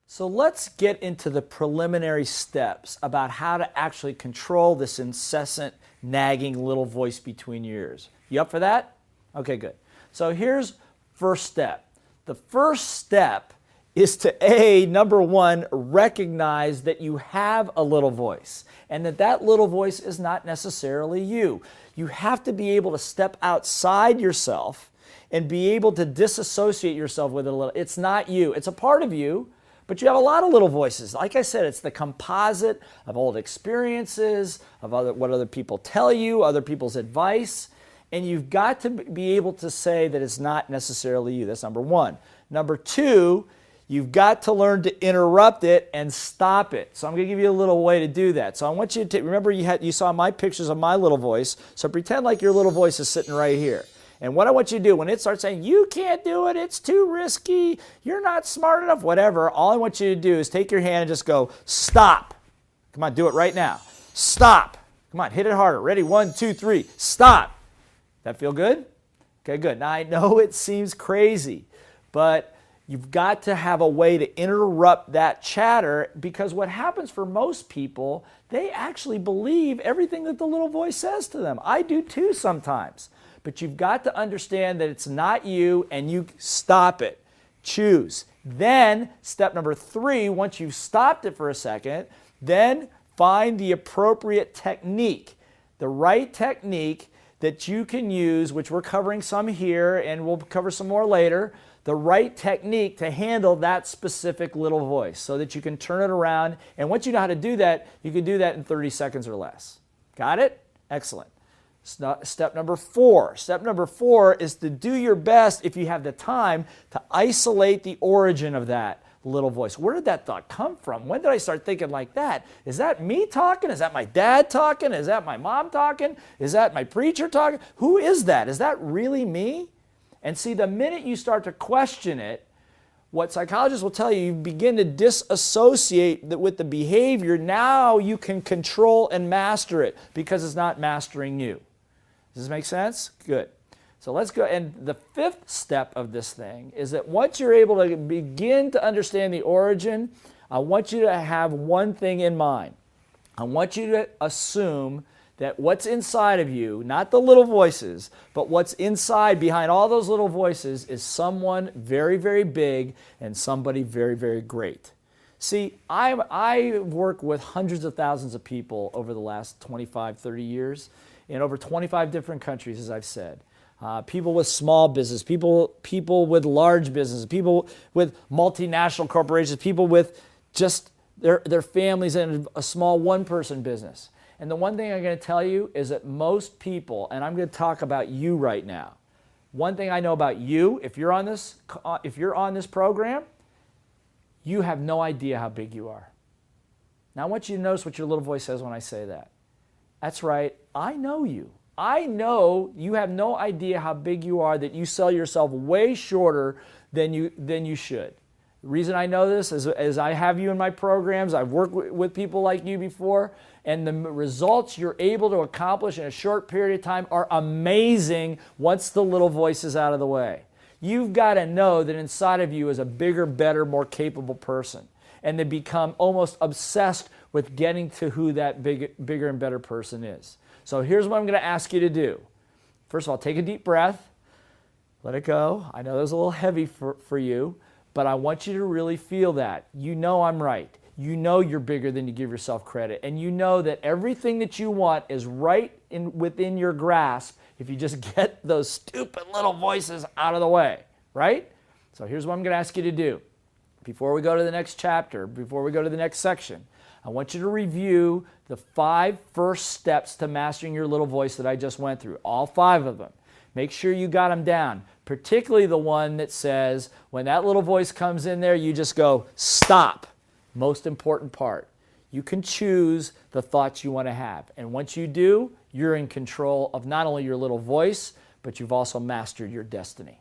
So let's get into the preliminary steps about how to actually control this incessant nagging little voice between your ears. You up for that? Okay, good. So here's first step. The first step is to number one, recognize that you have a little voice and that little voice is not necessarily you. You have to be able to step outside yourself and be able to disassociate yourself with it a little. It's not you. It's a part of you, but you have a lot of little voices. Like I said, it's the composite of old experiences, of what other people tell you, other people's advice, and you've got to be able to say that it's not necessarily you. That's number one. Number two, you've got to learn to interrupt it and stop it. So I'm going to give you a little way to do that. So I want you to remember you saw my pictures of my little voice. So pretend like your little voice is sitting right here. And what I want you to do when it starts saying, you can't do it, it's too risky, you're not smart enough, whatever, all I want you to do is take your hand and just go, stop. Come on, do it right now. Stop. Come on, hit it harder. Ready? 1, 2, 3. Stop. That feel good? Okay, good. Now I know it seems crazy, but you've got to have a way to interrupt that chatter, because what happens for most people, they actually believe everything that the little voice says to them. I do too sometimes. But you've got to understand that it's not you, and you stop it. Choose. Then, step number 3, once you've stopped it for a second, then find the appropriate technique, the right technique that you can use, which we're covering some here, and we'll cover some more later, the right technique to handle that specific little voice so that you can turn it around. And once you know how to do that, you can do that in 30 seconds or less. Got it? Excellent. Step number 4. Step number 4 is to do your best, if you have the time, to isolate the origin of that little voice. Where did that thought come from? When did I start thinking like that? Is that me talking? Is that my dad talking? Is that my mom talking? Is that my preacher talking? Who is that? Is that really me? And see, the minute you start to question it, what psychologists will tell you, you begin to disassociate with the behavior. Now you can control and master it because it's not mastering you. Does this make sense? Good. So let's go. And the 5th step of this thing is that once you're able to begin to understand the origin, I want you to have one thing in mind. I want you to assume that what's inside of you, not the little voices, but what's inside behind all those little voices is someone very, very big and somebody very, very great. See, I work with hundreds of thousands of people over the last 25, 30 years in over 25 different countries, as I've said. People with small business, people with large business, people with multinational corporations, people with just their families and a small one-person business. And the one thing I'm going to tell you is that most people, and I'm going to talk about you right now, one thing I know about you, if you're on this program, you have no idea how big you are. Now I want you to notice what your little voice says when I say that. That's right, I know you. I know you have no idea how big you are, that you sell yourself way shorter than you should. The reason I know this is I have you in my programs. I've worked with people like you before, and the results you're able to accomplish in a short period of time are amazing once the little voice is out of the way. You've got to know that inside of you is a bigger, better, more capable person, and they become almost obsessed with getting to who that bigger and better person is. So here's what I'm going to ask you to do. First of all, take a deep breath. Let it go. I know that was a little heavy for you, but I want you to really feel that. You know I'm right. You know you're bigger than you give yourself credit, and you know that everything that you want is right within your grasp if you just get those stupid little voices out of the way, right? So here's what I'm going to ask you to do. Before we go to the next chapter, before we go to the next section, I want you to review the 5 first steps to mastering your little voice that I just went through, all 5 of them. Make sure you got them down, particularly the one that says when that little voice comes in there, you just go, stop. Most important part. You can choose the thoughts you want to have. And once you do, you're in control of not only your little voice, but you've also mastered your destiny.